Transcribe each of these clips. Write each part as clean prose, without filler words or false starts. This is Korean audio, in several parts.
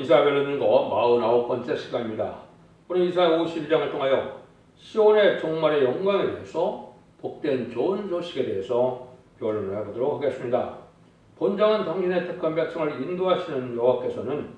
이사야별로 읽는 거 49번째 시간입니다. 오늘 이사야 52장을 통하여 시온의 종말의 영광에 대해서 복된 좋은 소식에 대해서 교훈을 해보도록 하겠습니다. 본장은 당신의 택한 백성을 인도하시는 여호와께서는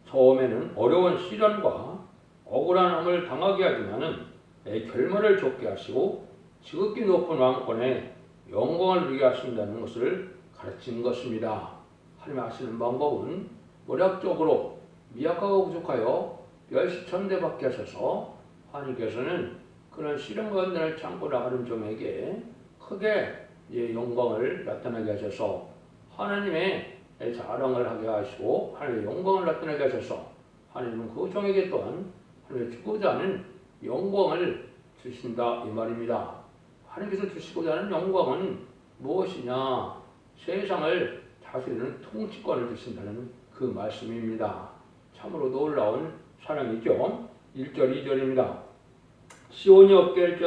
처음에는 어려운 시련과 억울한 함을 당하게 하지만은 결말을 좋게 하시고 지극히 높은 왕권에 영광을 누리게 하신다는 것을 가르치는 것입니다. 하나님 하시는 방법은 모략적으로 미약하고 부족하여 멸시천대받게 하셔서 하나님께서는 그런 시련과 은혜를 참고 나가는 종에게 크게 영광을 나타나게 하셔서 하나님의 자랑을 하게 하시고 하나님의 영광을 나타나게 하셔서 하나님은 그 종에게 또한 하나님의 주고자 하는 영광을 주신다 이 말입니다. 하나님께서 주시고자 하는 영광은 무엇이냐? 세상을 다스리는 통치권을 주신다는 그 말씀입니다. 참으로 놀라운 사랑이죠. 1절 2절입니다. 시온이여 깰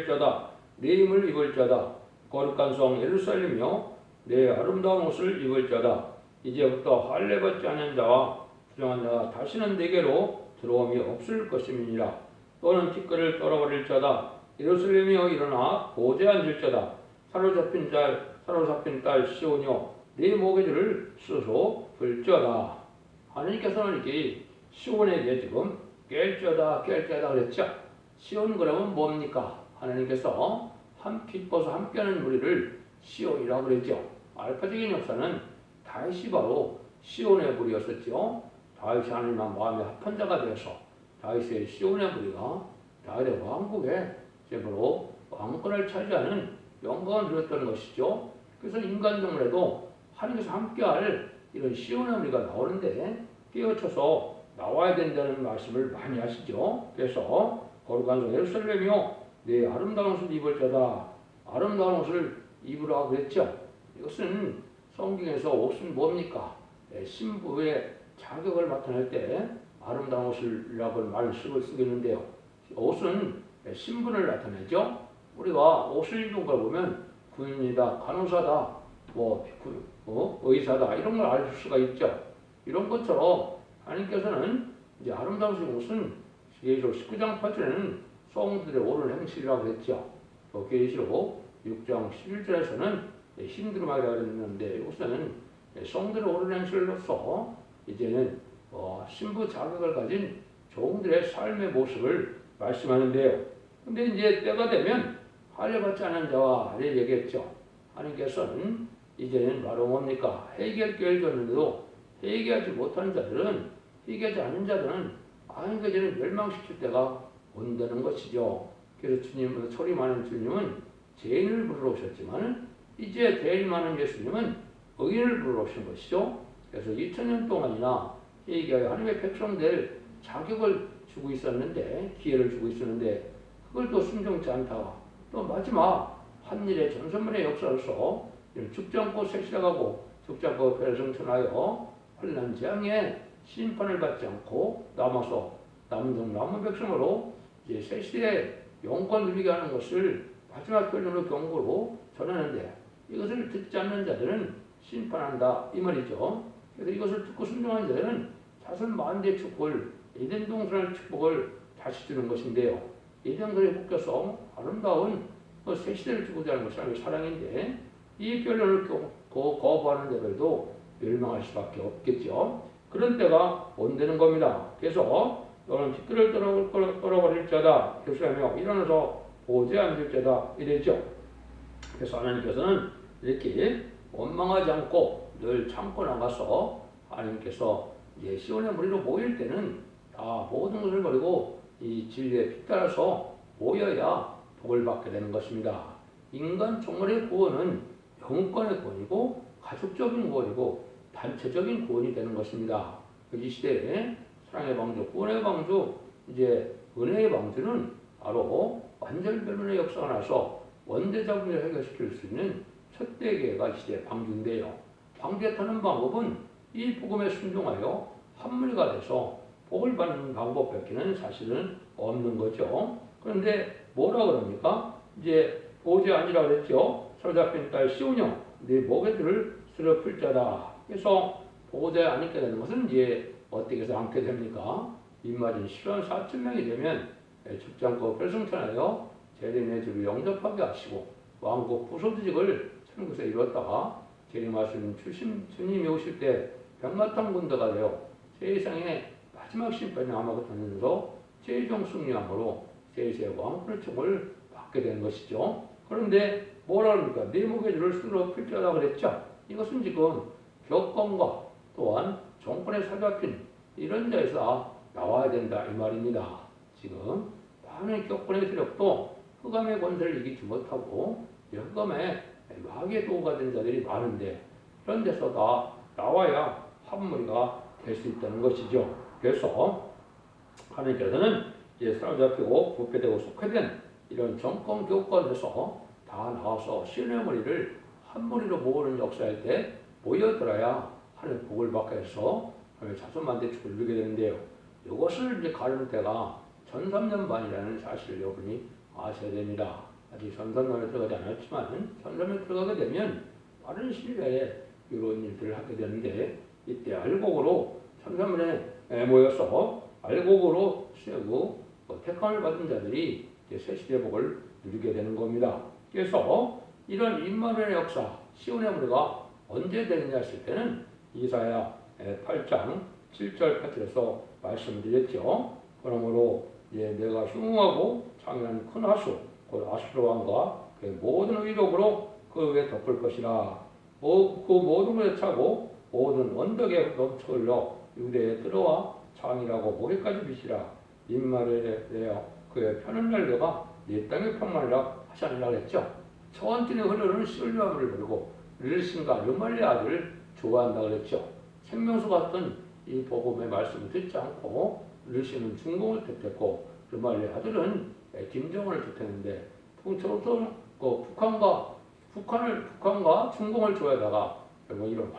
자다 내 힘을 입을 자다 거룩한 성 예루살렘이여 내 아름다운 옷을 입을 자다 이제부터 할례받지 않은 자와 부정한 자가 다시는 내게로 들어옴이 없을 것임이니라. 또는 티끌을 떨어버릴 자다 예루살렘이여 일어나 보좌에 앉을 자다 사로잡힌 딸 시온이여 네 모기들을 스스로 불자다. 하나님께서는 이렇게 시온에게 지금 깰 자다 그랬죠. 시온 그러면 뭡니까? 하나님께서 기뻐서 함께하는 무리를 시온이라고 그랬죠. 알파적인 역사는 다윗이 바로 시온의 무리였었죠. 다윗이 하나님과 마음에 합한 자가 되어서 다윗의 시온의 무리가 다윗의 왕국에 제대로 왕권을 차지하는 영광을 누렸던 것이죠. 그래서 인간동물에도 하나님께서 함께할 이런 시온의 무리가 나오는데 깨우쳐서 나와야 된다는 말씀을 많이 하시죠. 그래서 거룩한 성 예루살렘이요 내 아름다운 옷을 입을 자다. 아름다운 옷을 입으라 그랬죠. 이것은 성경에서 옷은 뭡니까? 신부의 자격을 나타낼 때 아름다운 옷이라고 말을 쓰겠는데요. 옷은 신분을 나타내죠. 우리가 옷을 입은 걸 보면 군인이다, 간호사다, 의사다 이런 걸 알 수가 있죠. 이런 것처럼 하나님께서는 이제 아름다운 옷은 계시록 19장 8절에는 성들의 옳은 행실이라고 했죠. 또 계시록 6장 11절에서는 힘들음하게 했는데 이것은 성들의 옳은 행실로서 이제는 신부 자격을 가진 종들의 삶의 모습을 말씀하는데요. 근데 이제 때가 되면 할례받지 않은 자와 아래 얘기했죠. 하나님께서는 이제는 바로 뭡니까? 회개를 줬는데도 회개하지 못하는 자들은, 회개하지 않는 자들은 하나님께서는 멸망시킬 때가 온다는 것이죠. 그래서 주님은, 소리 많은 주님은 죄인을 부르러 오셨지만 이제 대일 많은 예수님은 의인을 부르러 오신 것이죠. 그래서 2000년 동안이나 회개하여 하나님의 백성들 자격을 주고 있었는데, 기회를 주고 있었는데 그걸 또 순종치 않다가 또 마지막 한일의 전선문의 역사로서 죽지 않고 색시나가고 죽지 않고 배성천하여 환난 재앙에 심판을 받지 않고 남아서 남은 백성으로 이제 새 시대의 영권 누리게 하는 것을 마지막 결론으로 경고로 전하는데 이것을 듣지 않는 자들은 심판한다 이 말이죠. 그래서 이것을 듣고 순종하는 자들은 자손 만대 축복을 에덴 동산의 축복을 다시 주는 것인데요. 에덴들에 묶여서 아름다운 새 시대를 주고자 하는 것이 하나님의 사랑인데 이 결론을 거부하는 자들도 멸망할 수밖에 없겠죠. 그런 때가 온다는 겁니다. 그래서 너는 티끌을 떨어버릴 자다 예루살렘이여 일어나서 보좌에 앉을 자다 이랬죠. 그래서 하나님께서는 이렇게 원망하지 않고 늘 참고 나가서 하나님께서 이제 시온의 무리로 모일 때는 다 모든 것을 버리고 이 진리에 빗따라서 모여야 복을 받게 되는 것입니다. 인간 종말의 구원은 영권의 구원이고 가족적인 구원이고 단체적인 구원이 되는 것입니다. 이 시대에 사랑의 방주, 구원의 방주, 이제 은혜의 방주는 바로 완전변론의 역사가 나서 원대자분을 해결시킬 수 있는 첫 대계가 이 시대의 방주인데요. 방주에 타는 방법은 이 복음에 순종하여 한 무리가 돼서 복을 받는 방법밖에는 사실은 없는 거죠. 그런데 뭐라 그럽니까? 이제 보좌에 앉으라 그랬죠. 사로잡힌 딸 시온이여 네 모기들을 쓰러풀 자다. 그래서 보좌에 앉게 되는 것은 이제 어떻게 해서 않게 됩니까? 입맞은 실현 4천명이 되면 춥지않고 별승천하여 재림의 주를 영접하게 하시고 왕국 부소득직을 천국에서 이뤘다가 재림하신 주님이 오실 때 백마탄 군대가 되어 세상의 마지막 심판이 아마겟하면서 최종 승리함으로 세세의 왕권의 총을 받게 되는 것이죠. 그런데 뭐라 합니까? 네 목의 줄을 스스로 필자라 그랬죠. 이것은 지금 격건과 또한 정권에 사로잡힌 이런 자에서 나와야 된다 이 말입니다. 지금 많은 격권의 세력도 흑암의 권세를 이기지 못하고 흑암의 마귀의 도구가 된 자들이 많은데 그런 데서 다 나와야 한 무리가 될 수 있다는 것이죠. 그래서 하나님께서는 이제 사로잡히고 부패되고 속회된 이런 정권 교권에서 다 나와서 신의 무리를 한 무리로 모으는 역사일 때 모여들어야 하나님 복을 받게 해서 자손 대축을 누리게 되는데요. 이것을 이제 가르는 때가 전삼년반이라는 사실을 여러분이 아셔야 됩니다. 아직 전삼년에 들어가지 않았지만 전삼년에 들어가게 되면 빠른 시일 내에 이런 일들을 하게 되는데 이때 알곡으로 전삼년에 모여서 알곡으로 세우고 택함을 받은 자들이 이제 새 시대 복을 누리게 되는 겁니다. 그래서 이런 임마누엘의 역사, 시온의 무리가 언제 되느냐 했을 때는 이사야 8장 7절 8절에서 말씀드렸죠. 그러므로 이제 내가 흉하고 창의한 큰 하수, 곧 아수르 왕과 그 모든 의력으로 그 위에 덮을 것이라. 그 모든 것에 차고 모든 언덕에 넘쳐 흘러 유대에 들어와 창이라고 목에까지 비시라. 임마누엘에 대하여 그의 편한 날개가 네 땅의 평만이라 하시니라 그랬죠. 처원진에 흐르는 시올리아물을 버리고 르신과 르말리의 아들을 좋아한다 그랬죠. 생명수 같은 이 복음의 말씀을 듣지 않고 르신은 중공을 택했고 르말리의 아들은 김정은을 택했는데 북한과 중공을 좋아하다가 결국 이런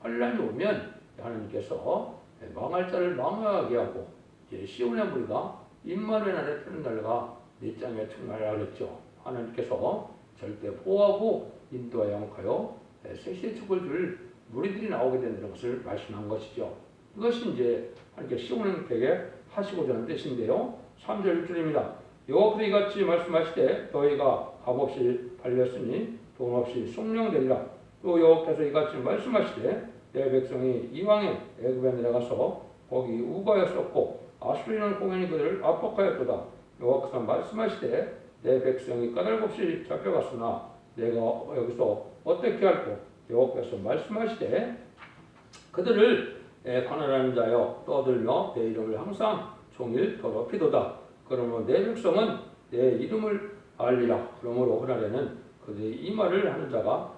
환란이 오면 하나님께서 망할 자를 망하게 하고 이제 시온의 무리가 임마누엘 안에 펴는 날과 네 땅에 충만하라 그랬죠. 하나님께서 절대 보호하고 인도와 영하여 새 시대 축을 줄 무리들이 나오게 되는 것을 말씀한 것이죠. 이것이 이제 하나님께 시온에게 하시고자 하는 뜻인데요. 3절 1절입니다. 여호와께서 이같이 말씀하시되 너희가 값없이 팔렸으니 돈 없이 속량되리라. 또 여호와께서 이같이 말씀하시되 내 백성이 이왕에 애굽에 내려가서 거기 우거하였었고 아수리는 공연이 그들을 압박하였도다. 여호와께서 말씀하시되 내 백성이 까닭없이 잡혀갔으나 내가 여기서 어떻게 할꼬? 여호와께서 말씀하시되 그들을 가난한 자여 떠들며 내 이름을 항상 종일 더럽히도다. 그러므로 내 백성은 내 이름을 알리라. 그러므로 그날에는 그들이 이 말을 하는 자가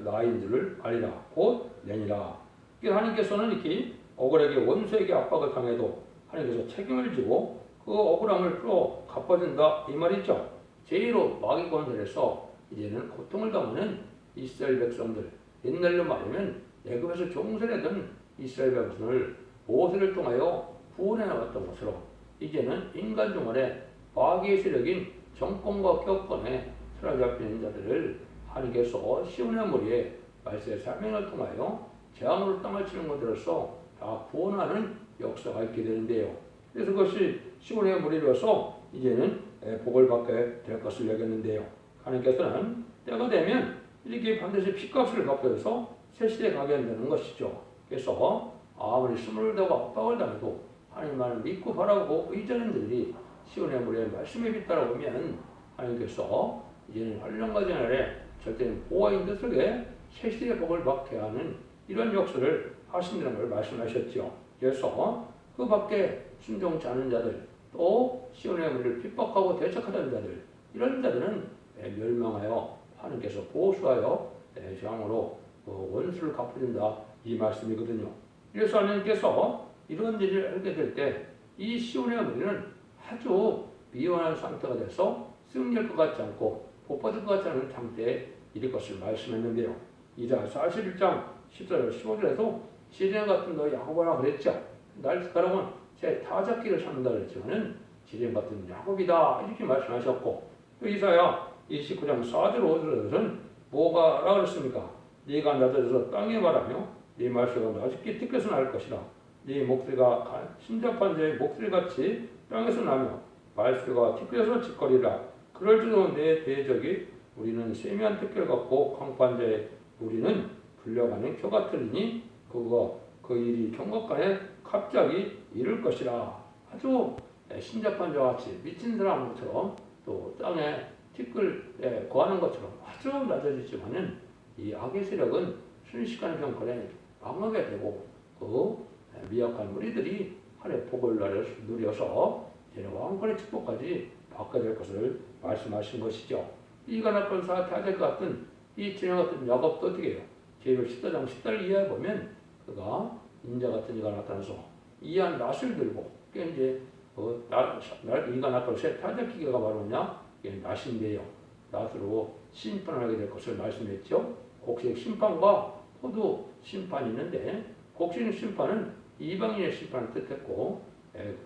나인 줄을 알리라. 곧 내니라. 하나님께서는 이렇게 억울하게 원수에게 압박을 당해도 하나님께서 책임을 지고 그 억울함을 풀어 갚아준다 이 말이죠. 제1호 마귀 권세에서 이제는 고통을 당하는 이스라엘 백성들, 옛날로 말하면 애굽에서 종살이던 이스라엘 백성을 모세를 통하여 구원해 나갔던 것으로 이제는 인간 중원에 마귀의 세력인 정권과 격권에 사로잡히는 자들을 하나님께서 시온의 무리에 말세의 사명을 통하여 재앙으로 땅을 치는 것들로서 다 구원하는 역사가 있게 되는데요. 그래서 그것이 시온의 무리로서 이제는 복을 받게 될 것을 여겼는데요. 하나님께서는 때가 되면 이렇게 반드시 핏값을 갚아서 새 시대에 가게 한다는 것이죠. 그래서 아무리 스물을 다고 압박을 당해도 하나님만을 믿고 바라고 의지하는 자들이 시온의 무리의 말씀에 빗따라오면 하나님께서 이제는 환란과 재난에 절대는 보호인 뜻을 새 시대의 복을 받게 하는 이런 역사를 하신다는 걸 말씀하셨죠. 그래서 그 밖에 순종치 않은 자들, 또 시온의 무리를 핍박하고 대적하던 자들, 이런 자들은 멸망하여 하나님께서 보수하여 재앙으로 원수를 갚아준다 이 말씀이거든요. 그래서 하나님께서 이런 일을 하게 될 때 이 시온의 무리는 아주 미완한 상태가 돼서 승리할 것 같지 않고 복받을 것 같지 않은 상태에 이를 것을 말씀했는데요. 이자 41장 14절 15절에서 지뢰 같은 너 야곱이라 그랬죠. 날 따라오면 제 타작기를 찾는다 그랬지만은 지뢰 같은 야곱이다 이렇게 말씀하셨고, 또 이사야 29장 4절 5절에서는 뭐가라 그랬습니까? 네가 낮아져서 땅에 말하며 네 말씀은 아직 기특해서 날 것이라. 네 목소리가 신접한 자의 목소리같이 땅에서 나며 말소리가 티끌에서 짓거리라. 그럴지도 내 대적이 우리는 세미한 특결 같고 강포한 자의 우리는 불려가는 겨 같으리니 그 일이 경각간에 갑자기 이를 것이라. 아주 신접한 자같이 미친 사람처럼 또 땅에 티끌에 거하는 것처럼 아주 낮아지지만은 이 악의 세력은 순식간에 경건에 망하게 되고 그 미약한 무리들이 하늘의 복을 누려서 이제는 왕권의 축복까지 받게 될 것을 말씀하신 것이죠. 이가 나쁜 사태하될 것 같은 이 진영 같은 야곱도 어떻게 해요? 제일 14장 10절 이하에 보면 그가 인자 같은 이가 나타나서 이한 낫을 들고 그게 이제 이가 나타나서 새 타작 기계가 바로 뭐냐? 이게 낫인데요. 낫으로 심판하게 될 것을 말씀했죠. 곡식 심판과 포도 심판이 있는데 곡식 심판은 이방인의 심판을 뜻했고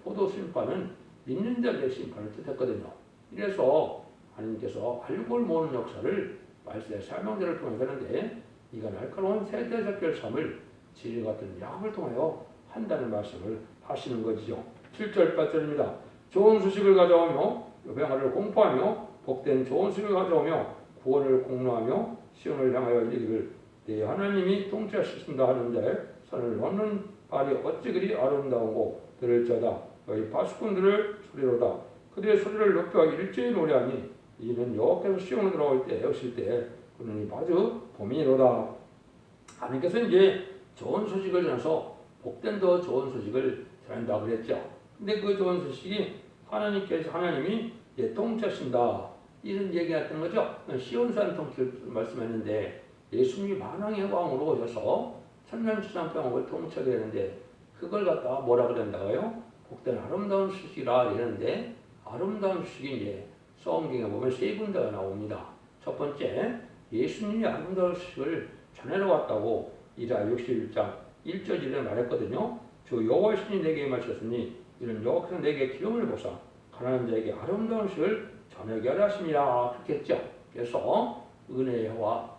포도 심판은 믿는 자들의 심판을 뜻했거든요. 이래서 하나님께서 알골 모으는 역사를 말씀의 설명들을 통해서 하는데 이가 날카로운 세대적결 삶을 진리 같은 약을 통하여 한다는 말씀을 하시는 것이죠. 7절 8절입니다. 좋은 소식을 가져오며 평화를 공포하며 복된 좋은 소식을 가져오며 구원을 공로하며 시온을 향하여 이르기를 내 하나님이 통치하시신다 하는 자의 선을 얻는 발이 어찌 그리 아름다운고 들을자다. 너희 파수꾼들을 소리로다. 그들의 소리를 높여 일제히 노래하니 이는 여호와께서 시온을 돌아올 때 오실 때 그는 아주 봄이로다. 하나님께서 이제 좋은 소식을 전해서 복된 더 좋은 소식을 전한다 그랬죠. 근데 그 좋은 소식이 하나님이 이제 통치하신다 이런 얘기했던 거죠. 시온산 통치를 말씀했는데 예수님이 만왕의 왕으로 오셔서 천년주상병을 통치하게 되는데 그걸 갖다가 뭐라 그런다고요? 복된 아름다운 소식이라 이러는데 아름다운 소식이 이제 성경에 보면 세 군데가 나옵니다. 첫 번째, 예수님이 아름다운 소식을 전하러 왔다고 이사야 61장 1절 1에 말했거든요. 주 여호와시니 내게 임하셨으니 이는 여호와께서 내게 기름을 부사 가난한 자에게 아름다운 소식을 전하게 하려 하심이라 그렇게 했죠. 그래서 은혜의 해와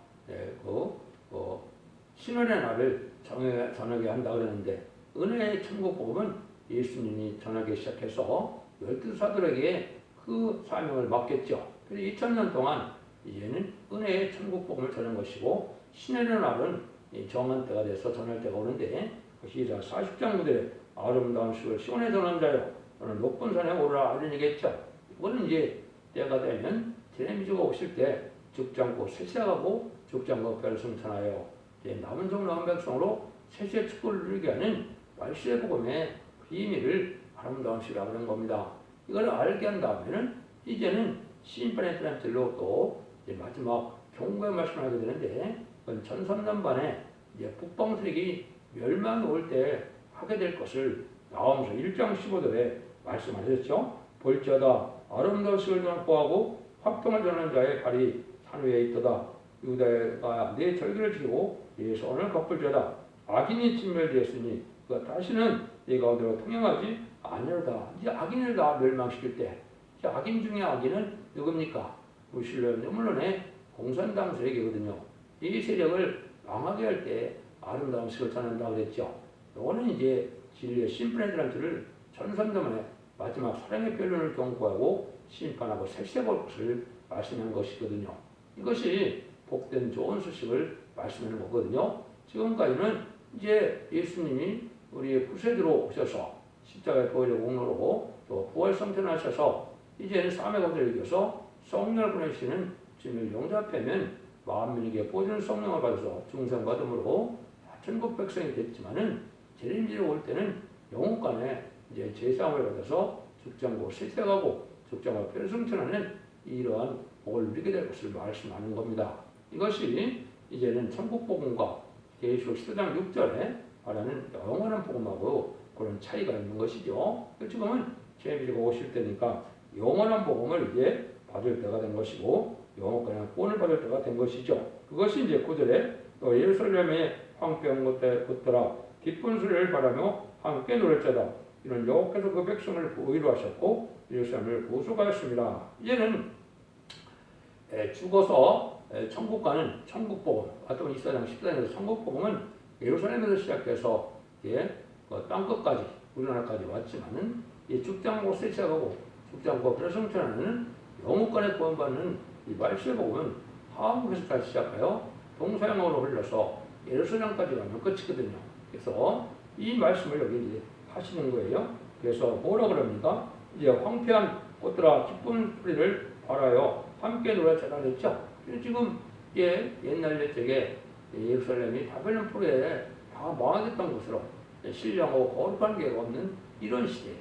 신원의 날을 전하게 한다 그러는데 은혜의 천국 복음은 예수님이 전하기 시작해서 12사들에게 그 사명을 맡겼죠. 그래서 2000년 동안 이제는 은혜의 천국 복음을 전한 것이고 신의 날은 정한 때가 돼서 전할 때가 오는데 이사 40장 무대에 아름다운 수를 시온에 전한 자요 너는 높은 산에 오르라 이런 얘기했죠. 이거는 이제 때가 되면 제네미주가 오실 때 죽장고 쇠퇴하고 죽장고 뼈를 승천하여 남은 종 남은 백성으로 세세 축복을 누리게 하는 말씀의 복음의 비밀을 아름다운 시라고 하는 겁니다. 이걸 알게 한 다음에는 이제는 심판의 때들로 또 마지막 경고의 말씀을 하게 되는데 그건 전삼년반에 이제 북방 세력이 멸망이 올 때 하게 될 것을 나오면서 1장 15절에 말씀하셨죠. 볼지어다 아름다운 식을 보하고 화평을 전하는 자의 발이 산 위에 있도다. 유다가 내 절기를 지키고 내 손을 걷을지어다. 악인이 진멸되었으니 그가 다시는 내 가운데로 통행하지 아니로다. 이제 악인을 다 멸망시킬 때 악인 중에 악인은 누굽니까? 물론의 공산당 세력이거든요. 이 세력을 망하게 할 때 아름다운 식을 전한다고 그랬죠. 이거는 이제 진리의 심판의 전선도만에 마지막 사랑의 변론을 경고하고 심판하고 색색할 것을 말씀하는 것이거든요. 이것이 복된 좋은 소식을 말씀하는 거거든요. 지금까지는 이제 예수님이 우리의 구세주로 오셔서 십자가의 보혈의 공로로 또 부활 성천하셔서 이제는 삶의 것을 이겨서 성령을 보내시는 주님을 용접하면 만민에게 보존 성령을 받아서 중생받음으로 천국 백성이 됐지만은 재림지로 올 때는 영혼간에 이제 제사함을 받아서 죽장고 실세가고 죽장고 별성천하는 이러한 복을 누리게 될 것을 말씀하는 겁니다. 이것이 이제는 천국 복음과 계시록 14장 6절에 말하는 영원한 복음하고 그런 차이가 있는 것이죠. 지금은 재림지가 오실 때니까 영원한 복음을 이제 받을 때가 된 것이고 영원한 구원을 받을 때가 된 것이죠. 그것이 이제 9절에 또 예루살렘의 황폐한 곳에 붙더라 기쁜 소리를 바라며 함께 노랬자다. 이는 여호와께서 그 백성을 보위로 하셨고 예루살렘을 구속하였습니다. 이제는 죽어서 천국 가는 천국복음, 아까 24장 14장에서 천국복음은 예루살렘에서 시작해서 땅끝까지 우리나라까지 왔지만은 이 죽장고 세차하고 죽장고 뼈성천하는 영우권에 구원받는 이 말세복은 한국에서 시작하여 동서양으로 흘러서 예루살렘까지 가면 끝이거든요. 그래서 이 말씀을 여기 이제 하시는 거예요. 그래서 뭐라 그럽니까? 이제 황폐한 꽃들아 기쁜 뿌리를 발하여 함께 놀아 재단했죠. 지금 옛날 옛적에 예루살렘이 바벨론 풀에 다 망하겠던 것으로 신령하고 거룩한 게 없는 이런 시대.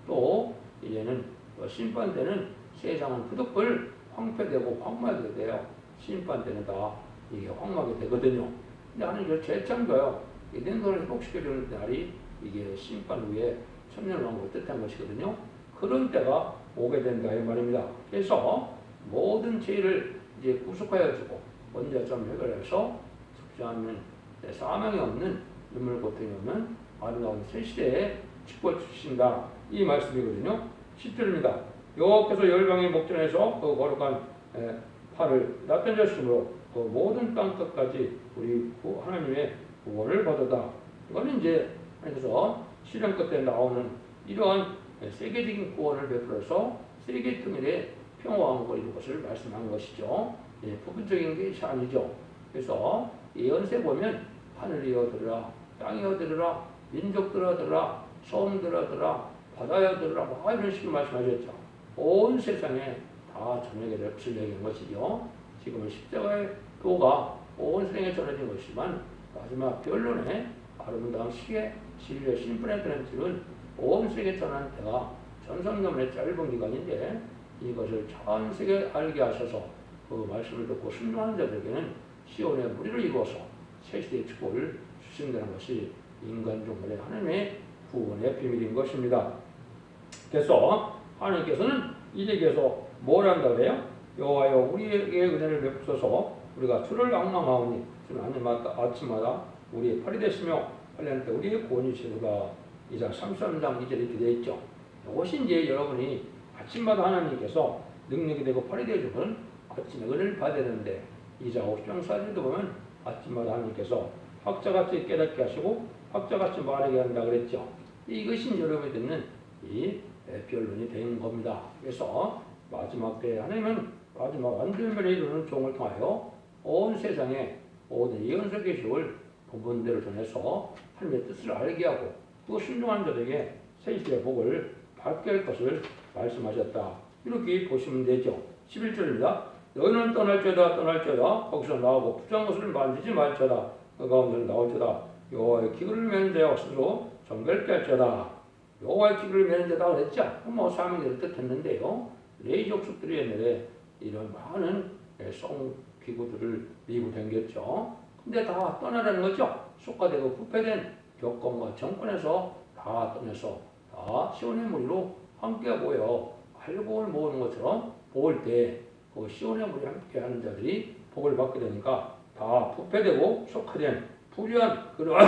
또 이제는 심판 때는 세상은 그득을 황폐되고 황무하게 돼요. 심판 때는 다 이게 황무하게 되거든요. 근데 하나님 재창조요. 에덴성을 회복시켜주는 날이 이게 심판 후에 천년왕국을 뜻한 것이거든요. 그런 때가 오게 된다 이 말입니다. 그래서 모든 죄를 이제 구속하여 주고 원자점 해결해서 숙제하면 사망이 없는 눈물 고통이 없는 아름다운 새 시대에 축복을 주신다 이 말씀이거든요. 10절입니다. 여호와께서 열방의 목전에서 그 거룩한 팔을 나타내심으로 그 모든 땅 끝까지 우리 하나님의 구원을 받았다. 이거는 이제 그래서 실현 끝에 나오는 이러한 세계적인 구원을 베풀어서 세계 통일의 평화왕국을 이룬 것을 말씀한 것이죠. 부분적인 것이 아니죠. 그래서 예언서에 보면 하늘이여 들으라, 땅이여 들으라, 민족들아 들으라, 섬들아 들으라, 바다여 들으라 막 이런 식으로 말씀하셨죠. 온 세상에 다 전하게 될 것을 얘기한 것이죠. 지금은 십자가의 도가 온 세상에 전해진 것이지만 마지막 변론에 아름다운 시계 진리의 심판에 드는 줄은 온 세계에 전하는 때가 전성년의 짧은 기간인데 이것을 전 세계에 알게 하셔서 그 말씀을 듣고 순종하는 자들에게는 시온의 무리를 이루어서 새 시대의 축복을 주신다는 것이 인간 종말의 하나님의 구원의 비밀인 것입니다. 그래서 하나님께서는 이제께서 뭘 한다 그래요? 여호와여 우리에게 은혜를 베푸소서 우리가 주를 앙망하오니 주는 아침마다 우리의 팔이 되시며 팔리는 때 우리의 구원이 되리라. 이자 33장 2절에 이렇게 되어 있죠. 이것이 이제 여러분이 아침마다 하나님께서 능력이 되고 팔이 되어주면 아침에 은혜를 받아야 되는데 이자 50장 4절도 보면 아침마다 하나님께서 학자같이 깨닫게 하시고 학자같이 말하게 한다 그랬죠. 이것이 여러분이 듣는 이 변론이 된 겁니다. 그래서 마지막 때 하나님은 마지막 완전변에 이루는 종을 통하여 온 세상에 모든 예언서 계시를 본분대로 전해서 하나님의 뜻을 알게 하고 또 순종한 자들에게 새 복을 받게 할 것을 말씀하셨다. 이렇게 보시면 되죠. 11절입니다. 너희는 떠날지어다 거기서 나오고 부정한 것을 만지지 말지어다. 그 가운데로 나올지어다. 여호와의 기근을 메는 자여 스스로 정결케 할지어다. 여호와의 기근을 메는 자다 그랬죠. 사명을 뜻했는데요. 레위 족속들이 옛날에 이런 많은 기구들을 미국 댕겼죠. 근데 다 떠나라는 거죠. 속가되고 부패된 교권과 정권에서 다 떠나서 다 시온의 무리로 함께 모여 알곡을 모으는 것처럼 모을 때 그 시온의 무리 함께 하는 자들이 복을 받게 되니까 다 부패되고 속화된 불의한 그런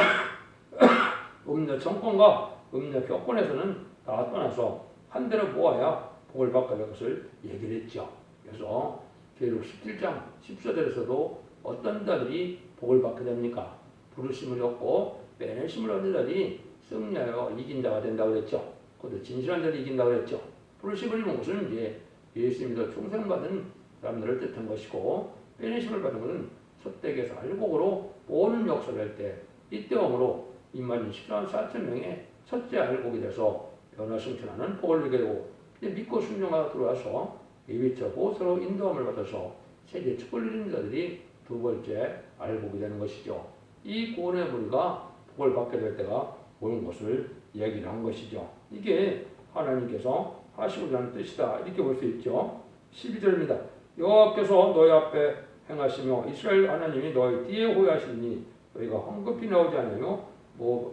음녀 정권과 음녀 교권에서는 다 떠나서 한 대로 모아야 복을 받게 될 것을 얘기를 했죠. 그래서 계시록 17장 14절에서도 어떤 자들이 복을 받게 됩니까? 부르심을 얻고 빼내심을 얻는 자들이 승리하여 이긴 자가 된다고 그랬죠. 그것도 진실한 자를 이긴다고 그랬죠. 부르심을 입은 것은 이제 예수 믿어 충성받은 사람들을 뜻한 것이고 빼내심을 받은 것은 첫대에서 알곡으로 오는 역사를 할 때 이때음으로 21,400명의 첫째 알곡이 돼서 변화승천하는 복을 누리게 되고 믿고 순종하고 들어와서 예비처고 서로 인도함을 받아서 세계 축복을 누리는 자들이 두 번째 알곡이 되는 것이죠. 이 구원의 무리가 복을 받게 될 때가 오는 것을 얘기를 한 것이죠. 이게 하나님께서 하시고자 하는 뜻이다. 이렇게 볼 수 있죠. 12절입니다. 여호와께서 너희 앞에 행하시며 이스라엘 하나님이 너희 뒤에 호위하시니 너희가 황급히 나오지 않으며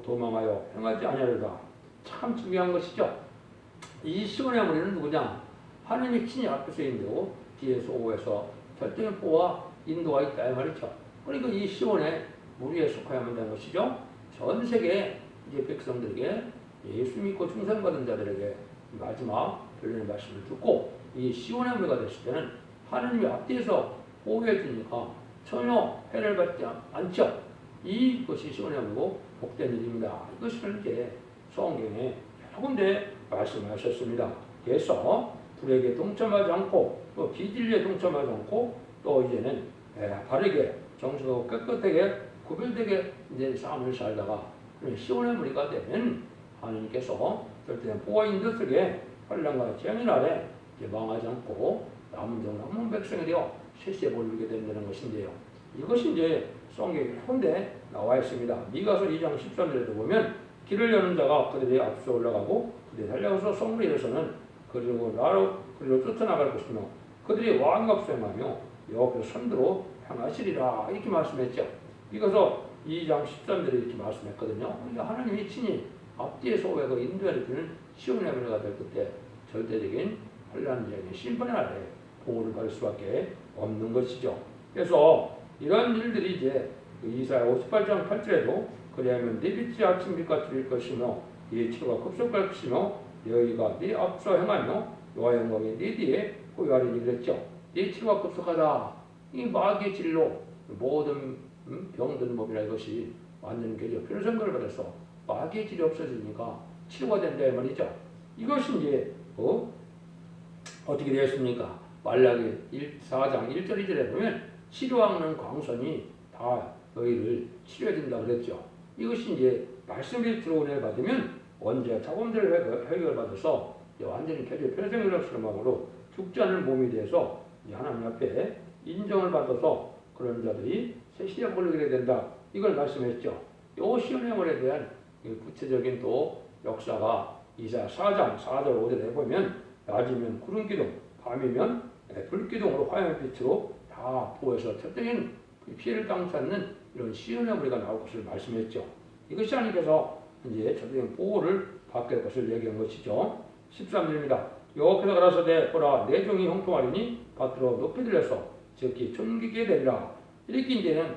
도망하여 행하지 아니하리라. 참 중요한 것이죠. 이 시온의 무리는 누구냐? 하나님이 친히 앞에서 인도하고 뒤에서 오해서 결정의 보와 인도가 있다 이 말이죠. 그러니까 이 시온의 무리에 속하여야만 되는 것이죠. 전 세계 이제 백성들에게 예수 믿고 충성받은 자들에게 마지막 변론의 말씀을 듣고 이 시온의 무리가 됐을 때는 하나님이 앞뒤에서 보호해 주니까 전혀 해를 받지 않죠. 이것이 시온의 무리고 복된 일입니다. 이것을 이제 성경에 여러 군데 말씀하셨습니다. 그래서 불에게 동참하지 않고 또 비진리에 동참하지 않고 또 이제는 바르게 정직하고 깨끗하게 구별되게 이제 삶을 살다가 시온의 무리가 되면 하나님께서 절대 보아 인도 속에 환난과 재앙의 날에 망하지 않고 남은 종 남은 백성이 되어 셋에 몰리게 된다는 것인데요. 이것이 이제 성경에 혼데 나와 있습니다. 미가서 2장 13절에도 보면 길을 여는 자가 그들의 앞서 올라가고 그들이 달려가서 성문에 이르서는 그리고 나로 그리로 쫓아나갈 것이며 그들이 왕과 수행하며 여호와께서 선두로 향하시리라 이렇게 말씀했죠. 미가서 2장 13절에 이렇게 말씀했거든요. 그러니까 하나님이 친히 앞뒤에서 왜 그 인도를 주는 시온의 무리가 될 그때 절대적인 환란적인 심판의 날에 보호를 받을 수밖에 없는 것이죠. 그래서 이런 일들이 이제 이사야 58장 8절에도 그리하면 네 빛이 아침 빛같이 빌 것이며 네 치료가 급속할 것이며 너희가 네 앞서 행하며 여호와의 영광이 네 뒤에 호유하리니 그랬죠. 네 치료가 급속하다. 이 마귀의 진로 모든 병든 몸이라 이것이 완전 개조 표현선거를 받아서 마귀의 질이 없어지니까 치료가 된다 이 말이죠. 이것이 이제 어떻게 되었습니까? 말라기 4장 1절 2절에 보면 치료하는 광선이 다 너희를 치료해준다 그랬죠. 이것이 이제 말씀이 들어오는 받으면 언제 자본들을 해결받아서 완전히 개조 표현선거를 없으므로 죽지 않을 몸이 돼서 하나님 앞에 인정을 받아서 그런 자들이 새 시대에 걸리게 된다. 이걸 말씀했죠. 요 시온의 대한 구체적인 또 역사가 이사야 4장 4절 5절에 보면 낮이면 구름기둥, 밤이면 불기둥으로 화염의 빛으로 다 보여서 특정인 피해를 당치 않는 이런 시온의 무리가 나올 것을 말씀했죠. 이것이 하나님께서 이제 적극적인 보호를 받게 될 것을 얘기한 것이죠. 13절입니다. 여호와께서 가라사대 보라 내 종이 형통하리니 밭으로 높이 들려서 즉기 존귀게 되리라. 이렇게 이제는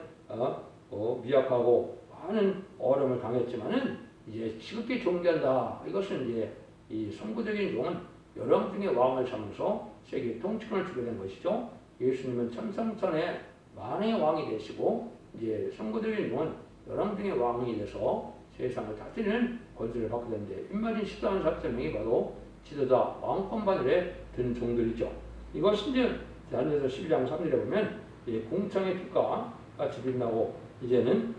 미약하고 많은 어려움을 당했지만은 이제 지극히 존귀한다. 이것은 이제 이 선구적인 용은 여러 중의 왕을 삼아서 세계 통치권을 주게 된 것이죠. 예수님은 천상천의 만의 왕이 되시고 이제 선구적인 용은 여러 중의 왕이 돼서 세상을 다스리는 권세를 받게 되는데 윗맞은 14만 4천 명이 바로 지도자 왕권 바늘에 든 종들이죠. 이것이 이제 다니엘서 12장 3절에 보면 공창의 빛과 같이 빛나고 이제는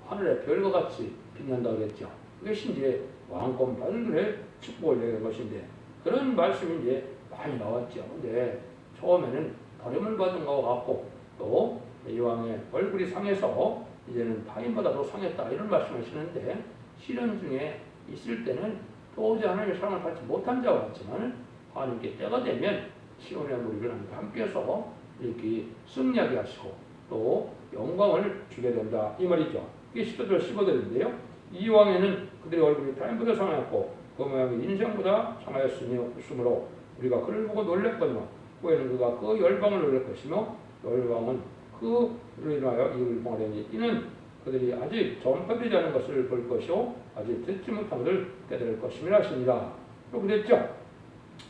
하늘의 별과 같이 빛난다고 했죠. 그것이 이제 왕권 바늘의 축복을 얘기한 것인데 그런 말씀이 이제 많이 나왔죠. 근데 처음에는 버림을 받은 것과 같고 또 이왕의 얼굴이 상해서 이제는 타인보다도 상했다 이런 말씀을 하시는데 시련 중에 있을 때는 도저히 하나님의 사랑을 받지 못한 자와 같지만 하나님께 때가 되면 시온의 무리를 함께해서 이렇게 승리하게 하시고 또 영광을 주게 된다 이 말이죠. 이게 10절 15절인데요. 이 왕에는 그들의 얼굴이 타인보다 상하였고 그 모양이 인생보다 상하였으므로 우리가 그를 보고 놀랬거니와 후에는 그가 그 열방을 놀랄 것이며 열방은 그를 인하여 이를 봉하려니 이는 그들이 아직 전파되지 않은 것을 볼 것이요 아직 듣지 못한 것을 깨달을 것임이라 하십니다. 그리고 그랬죠.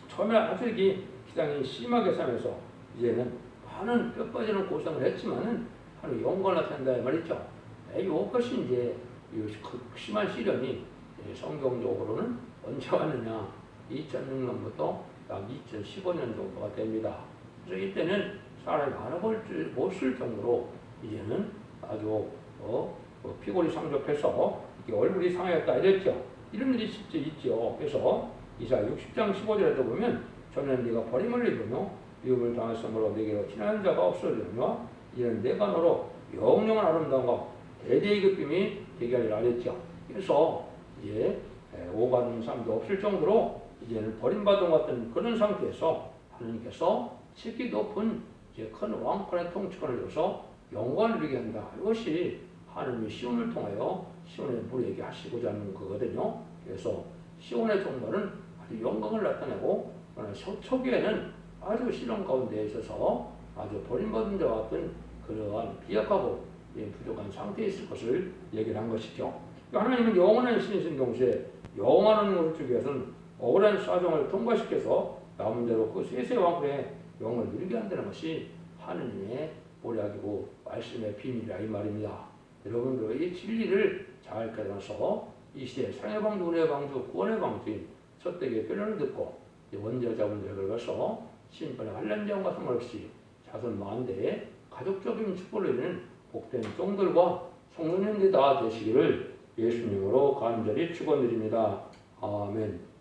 처음에 아주 기상이 심하게 삼해서 이제는 많은 뼈 빠지는 고생을 했지만은 하루 영광을 나타낸다 말이죠. 이것이 이제 심한 시련이 성경적으로는 언제 왔느냐 2006년부터 약 2015년 정도가 됩니다. 그래서 이때는 사람이 알아볼 못쓸 정도로 이제는 아주 피골이 상접해서 얼굴이 상하였다 이랬죠. 이런 일이 실제 있죠. 그래서 이사야 60장 15절에도 보면 전에는 네가 버림을 입으며 미움을 당했으므로 내게로 친한 자가 없어지며 이는 내가 너로 영영한 아름다움과 대대의 급임이 되게 하리라 했죠. 그래서 이제 오가는 삶도 없을 정도로 이제는 버림받은 것 같은 그런 상태에서 하나님께서 지극히 높은 이제 큰 왕권의 통치권을 줘서 영광을 누리게 한다. 이것이 하나님의 시온을 통하여 시온의 무리에게 하시고자 하는 거거든요. 그래서 시온의 종말은 아주 영광을 나타내고 초기에는 아주 시련 가운데 있어서 아주 버림받은 자와 같은 그러한 비약하고 부족한 상태에 있을 것을 얘기를 한 것이죠. 하나님은 영원한 신이신 동시에 영원한 것을 주기 위해서는 억울한 사정을 통과시켜서 남은 대로 그 세세 왕권의 영을 누리게 한다는 것이 하느님의 모략이고 말씀의 비밀이라 이 말입니다. 여러분들 이 진리를 잘 깨달아서 이 시대에 사랑의 방주, 은혜의 방주, 구원의 방주인 첫대기의 변론을 듣고 원자자분들을 긁어서 신분의 관련자와 상관없이 자손 만대에 가족적인 축복을 이루는 복된 종들과 성도님들이 다 되시기를 예수님으로 간절히 축원드립니다. 아멘.